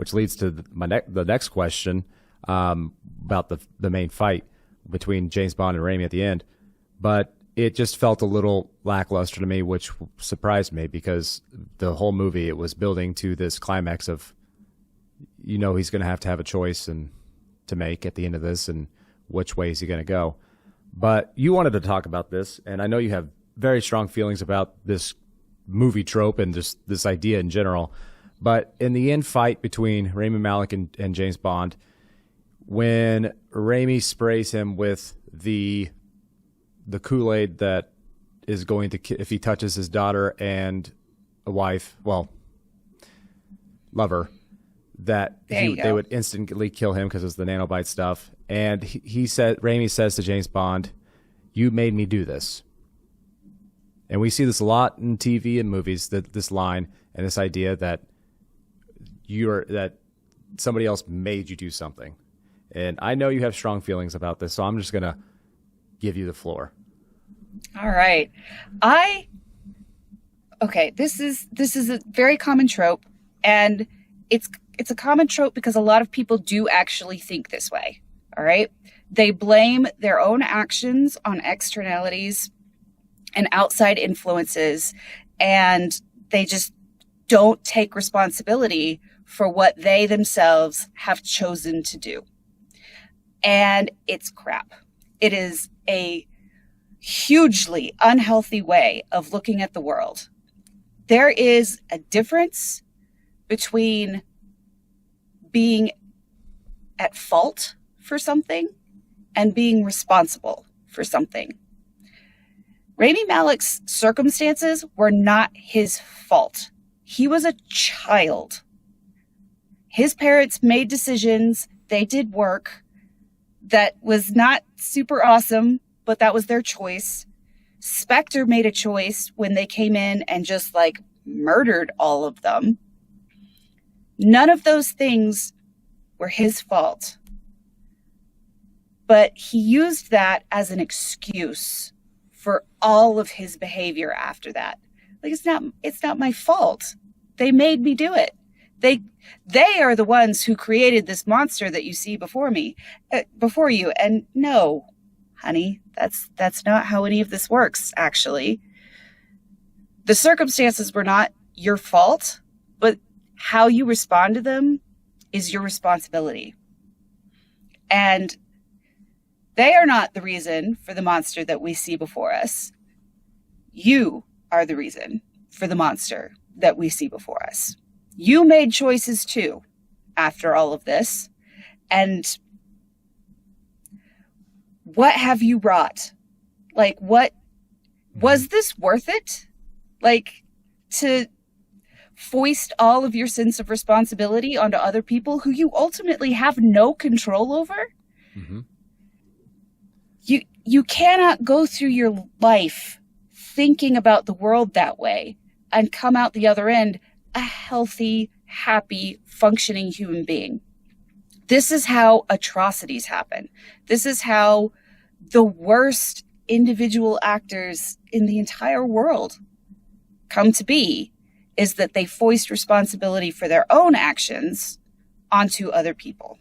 which leads to the next question about the main fight between James Bond and Raimi at the end. But it just felt a little lackluster to me, which surprised me because the whole movie, it was building to this climax of, he's going to have a choice to make at the end of this, and which way is he going to go. But you wanted to talk about this, and I know you have very strong feelings about this movie trope and just this idea in general. But in the end fight between Rami Malek and James Bond, when Raimi sprays him with the Kool-Aid that is going to, if he touches his daughter and a wife, lover, that they would instantly kill him because it's the nanobite stuff. And Raimi says to James Bond, "You made me do this." And we see this a lot in TV and movies, that this line and this idea that that somebody else made you do something. And I know you have strong feelings about this, so I'm just going to give you the floor. All right. This is a very common trope, and it's a common trope because a lot of people do actually think this way. All right. They blame their own actions on externalities and outside influences, and they just don't take responsibility for what they themselves have chosen to do. And it's crap. It is a hugely unhealthy way of looking at the world. There is a difference between being at fault for something and being responsible for something. Rami Malek's circumstances were not his fault. He was a child. His parents made decisions. They did work that was not super awesome, but that was their choice. Spectre made a choice when they came in and just murdered all of them. None of those things were his fault. But he used that as an excuse for all of his behavior after that. It's not my fault. They made me do it. They are the ones who created this monster that you see before you. And no, honey, that's not how any of this works, actually. The circumstances were not your fault, but how you respond to them is your responsibility. And they are not the reason for the monster that we see before us. You are the reason for the monster that we see before us. You made choices too after all of this. And what have you wrought? What was this worth it? To foist all of your sense of responsibility onto other people who you ultimately have no control over? Mm-hmm. You cannot go through your life thinking about the world that way and come out the other end a healthy, happy, functioning human being. This is how atrocities happen. This is how the worst individual actors in the entire world come to be, is that they foist responsibility for their own actions onto other people.